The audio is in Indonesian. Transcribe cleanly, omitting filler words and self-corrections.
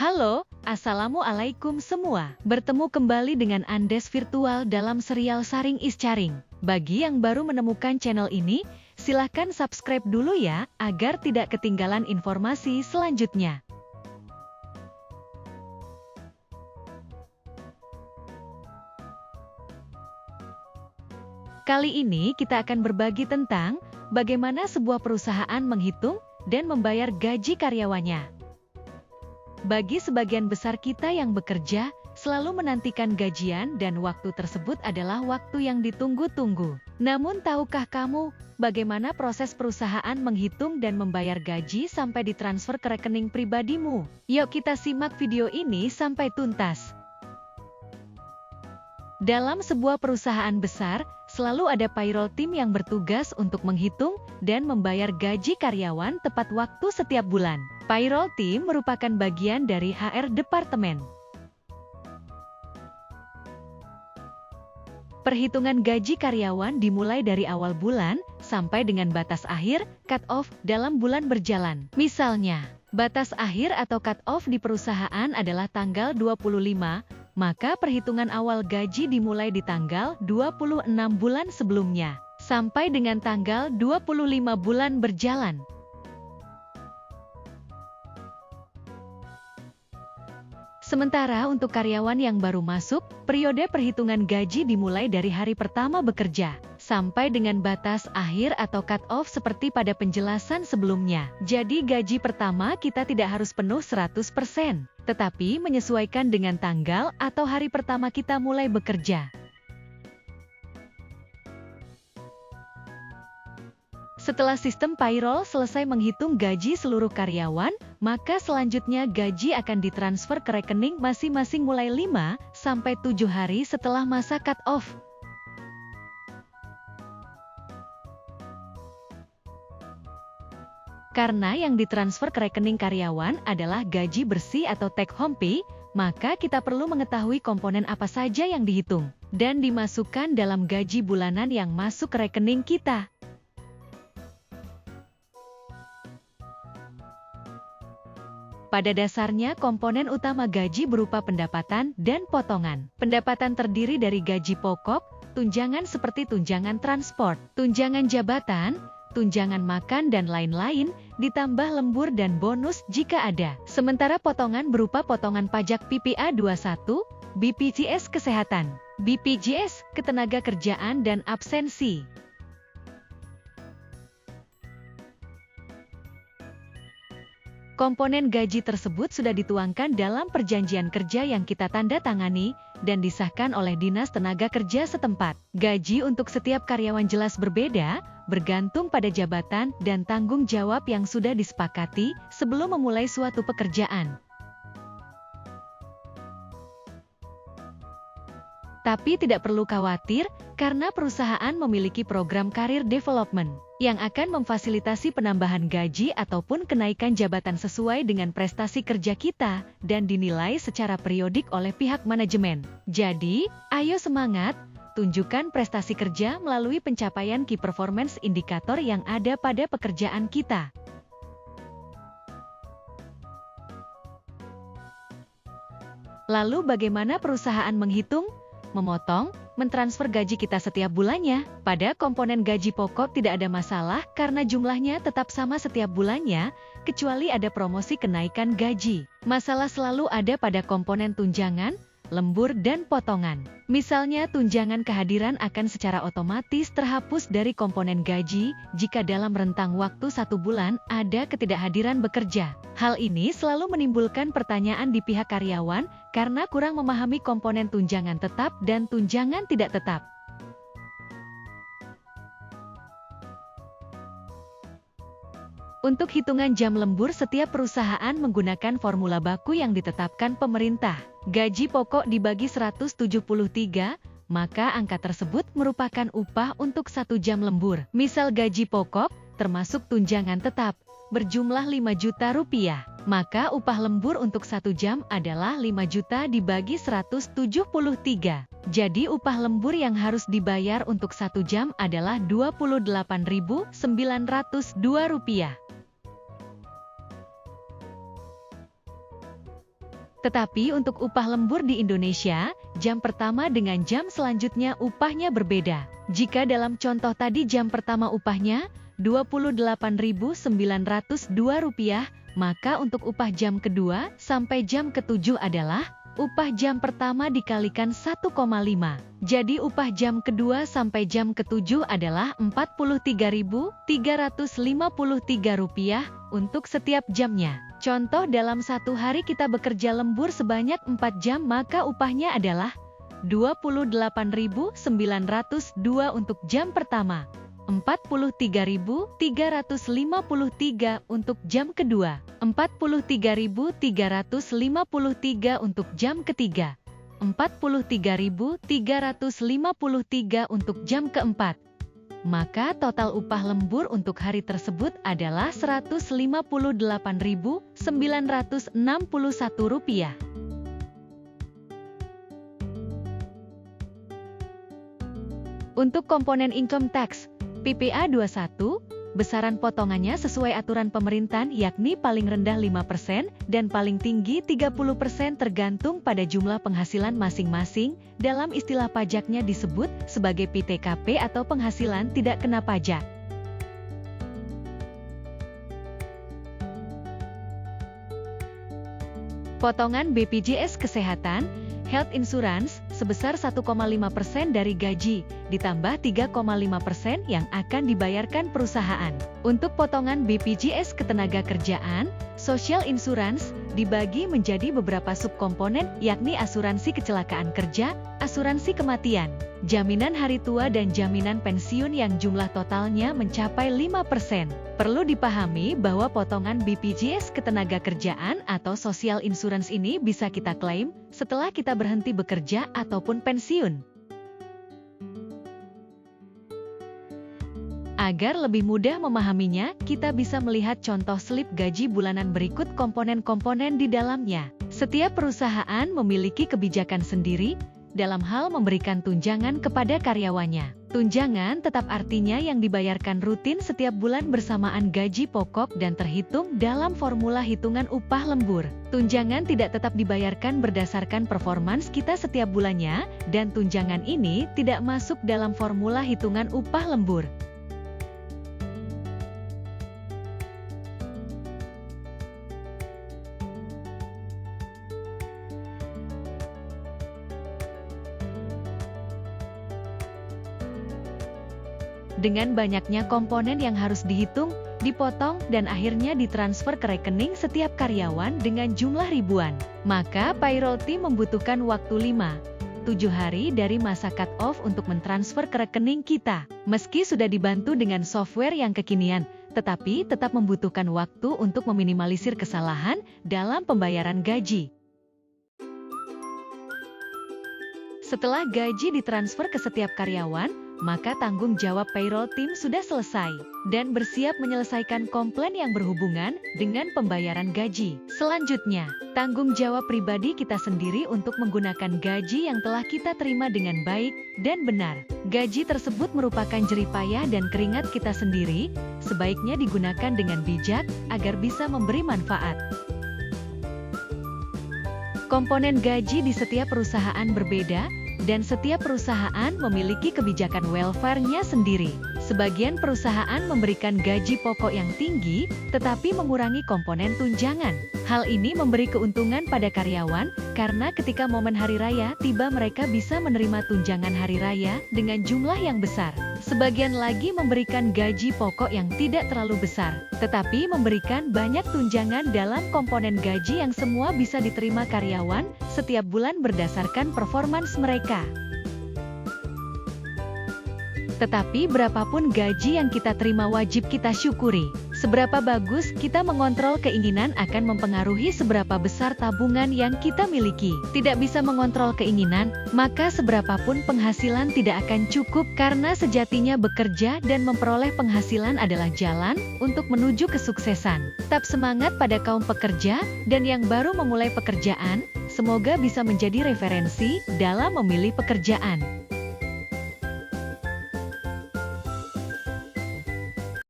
Halo, Assalamualaikum semua. Bertemu kembali dengan Andes Virtual dalam serial Saring is Caring. Bagi yang baru menemukan channel ini, silahkan subscribe dulu ya, agar tidak ketinggalan informasi selanjutnya. Kali ini kita akan berbagi tentang bagaimana sebuah perusahaan menghitung dan membayar gaji karyawannya. Bagi sebagian besar kita yang bekerja, selalu menantikan gajian dan waktu tersebut adalah waktu yang ditunggu-tunggu. Namun tahukah kamu, bagaimana proses perusahaan menghitung dan membayar gaji sampai ditransfer ke rekening pribadimu? Yuk kita simak video ini sampai tuntas. Dalam sebuah perusahaan besar, selalu ada payroll team yang bertugas untuk menghitung dan membayar gaji karyawan tepat waktu setiap bulan. Payroll team merupakan bagian dari HR departemen. Perhitungan gaji karyawan dimulai dari awal bulan sampai dengan batas akhir cut-off dalam bulan berjalan. Misalnya, batas akhir atau cut-off di perusahaan adalah tanggal 25, maka perhitungan awal gaji dimulai di tanggal 26 bulan sebelumnya, sampai dengan tanggal 25 bulan berjalan. Sementara untuk karyawan yang baru masuk, periode perhitungan gaji dimulai dari hari pertama bekerja, sampai dengan batas akhir atau cut-off seperti pada penjelasan sebelumnya. Jadi gaji pertama kita tidak harus penuh 100%, tetapi menyesuaikan dengan tanggal atau hari pertama kita mulai bekerja. Setelah sistem payroll selesai menghitung gaji seluruh karyawan, maka selanjutnya gaji akan ditransfer ke rekening masing-masing mulai 5-7 hari setelah masa cut-off. Karena yang ditransfer ke rekening karyawan adalah gaji bersih atau take home pay, maka kita perlu mengetahui komponen apa saja yang dihitung dan dimasukkan dalam gaji bulanan yang masuk ke rekening kita. Pada dasarnya komponen utama gaji berupa pendapatan dan potongan. Pendapatan terdiri dari gaji pokok, tunjangan seperti tunjangan transport, tunjangan jabatan, tunjangan makan dan lain-lain, ditambah lembur dan bonus jika ada. Sementara potongan berupa potongan pajak PPA 21, BPJS Kesehatan, BPJS Ketenagakerjaan dan absensi. Komponen gaji tersebut sudah dituangkan dalam perjanjian kerja yang kita tanda tangani dan disahkan oleh Dinas Tenaga Kerja setempat. Gaji untuk setiap karyawan jelas berbeda, bergantung pada jabatan dan tanggung jawab yang sudah disepakati sebelum memulai suatu pekerjaan. Tapi tidak perlu khawatir, karena perusahaan memiliki program career development yang akan memfasilitasi penambahan gaji ataupun kenaikan jabatan sesuai dengan prestasi kerja kita dan dinilai secara periodik oleh pihak manajemen. Jadi, ayo semangat, tunjukkan prestasi kerja melalui pencapaian key performance indikator yang ada pada pekerjaan kita. Lalu bagaimana perusahaan menghitung, memotong, mentransfer gaji kita setiap bulannya? Pada komponen gaji pokok tidak ada masalah karena jumlahnya tetap sama setiap bulannya, kecuali ada promosi kenaikan gaji. Masalah selalu ada pada komponen tunjangan, lembur dan potongan. Misalnya tunjangan kehadiran akan secara otomatis terhapus dari komponen gaji jika dalam rentang waktu 1 bulan ada ketidakhadiran bekerja. Hal ini selalu menimbulkan pertanyaan di pihak karyawan karena kurang memahami komponen tunjangan tetap dan tunjangan tidak tetap. Untuk hitungan jam lembur setiap perusahaan menggunakan formula baku yang ditetapkan pemerintah. Gaji pokok dibagi 173, maka angka tersebut merupakan upah untuk 1 jam lembur. Misal gaji pokok, termasuk tunjangan tetap, berjumlah 5 juta rupiah. Maka upah lembur untuk 1 jam adalah 5 juta dibagi 173. Jadi upah lembur yang harus dibayar untuk 1 jam adalah Rp28.902. Tetapi untuk upah lembur di Indonesia, jam pertama dengan jam selanjutnya upahnya berbeda. Jika dalam contoh tadi jam pertama upahnya Rp28.902, maka untuk upah jam kedua sampai jam ketujuh adalah upah jam pertama dikalikan 1,5. Jadi upah jam kedua sampai jam ketujuh adalah Rp43.353 untuk setiap jamnya. Contoh dalam satu hari kita bekerja lembur sebanyak 4 jam maka upahnya adalah Rp28.902 untuk jam pertama. Rp43.353 untuk jam kedua, Rp43.353 untuk jam ketiga, Rp43.353 untuk jam keempat. Maka total upah lembur untuk hari tersebut adalah Rp158.961. Untuk komponen income tax, PPA 21, besaran potongannya sesuai aturan pemerintah yakni paling rendah 5% dan paling tinggi 30% tergantung pada jumlah penghasilan masing-masing. Dalam istilah pajaknya disebut sebagai PTKP atau penghasilan tidak kena pajak. Potongan BPJS Kesehatan, Health Insurance, sebesar 1,5% dari gaji, ditambah 3,5% yang akan dibayarkan perusahaan. Untuk potongan BPJS Ketenagakerjaan, Social Insurance, dibagi menjadi beberapa subkomponen yakni asuransi kecelakaan kerja, asuransi kematian, jaminan hari tua dan jaminan pensiun yang jumlah totalnya mencapai 5%. Perlu dipahami bahwa potongan BPJS Ketenagakerjaan atau Social Insurance ini bisa kita klaim setelah kita berhenti bekerja ataupun pensiun. Agar lebih mudah memahaminya, kita bisa melihat contoh slip gaji bulanan berikut komponen-komponen di dalamnya. Setiap perusahaan memiliki kebijakan sendiri dalam hal memberikan tunjangan kepada karyawannya. Tunjangan tetap artinya yang dibayarkan rutin setiap bulan bersamaan gaji pokok dan terhitung dalam formula hitungan upah lembur. Tunjangan tidak tetap dibayarkan berdasarkan performance kita setiap bulannya, dan tunjangan ini tidak masuk dalam formula hitungan upah lembur. Dengan banyaknya komponen yang harus dihitung, dipotong, dan akhirnya ditransfer ke rekening setiap karyawan dengan jumlah ribuan, maka payroll team membutuhkan waktu 5-7 hari dari masa cut-off untuk mentransfer ke rekening kita. Meski sudah dibantu dengan software yang kekinian, tetapi tetap membutuhkan waktu untuk meminimalisir kesalahan dalam pembayaran gaji. Setelah gaji ditransfer ke setiap karyawan, maka tanggung jawab payroll team sudah selesai dan bersiap menyelesaikan komplain yang berhubungan dengan pembayaran gaji. Selanjutnya, tanggung jawab pribadi kita sendiri untuk menggunakan gaji yang telah kita terima dengan baik dan benar. Gaji tersebut merupakan jerih payah dan keringat kita sendiri, sebaiknya digunakan dengan bijak agar bisa memberi manfaat. Komponen gaji di setiap perusahaan berbeda, dan setiap perusahaan memiliki kebijakan welfare-nya sendiri. Sebagian perusahaan memberikan gaji pokok yang tinggi, tetapi mengurangi komponen tunjangan. Hal ini memberi keuntungan pada karyawan, karena ketika momen hari raya tiba mereka bisa menerima tunjangan hari raya dengan jumlah yang besar. Sebagian lagi memberikan gaji pokok yang tidak terlalu besar, tetapi memberikan banyak tunjangan dalam komponen gaji yang semua bisa diterima karyawan setiap bulan berdasarkan performance mereka. Tetapi berapapun gaji yang kita terima wajib kita syukuri. Seberapa bagus kita mengontrol keinginan akan mempengaruhi seberapa besar tabungan yang kita miliki. Tidak bisa mengontrol keinginan, maka seberapapun penghasilan tidak akan cukup karena sejatinya bekerja dan memperoleh penghasilan adalah jalan untuk menuju kesuksesan. Tetap semangat pada kaum pekerja dan yang baru memulai pekerjaan, semoga bisa menjadi referensi dalam memilih pekerjaan.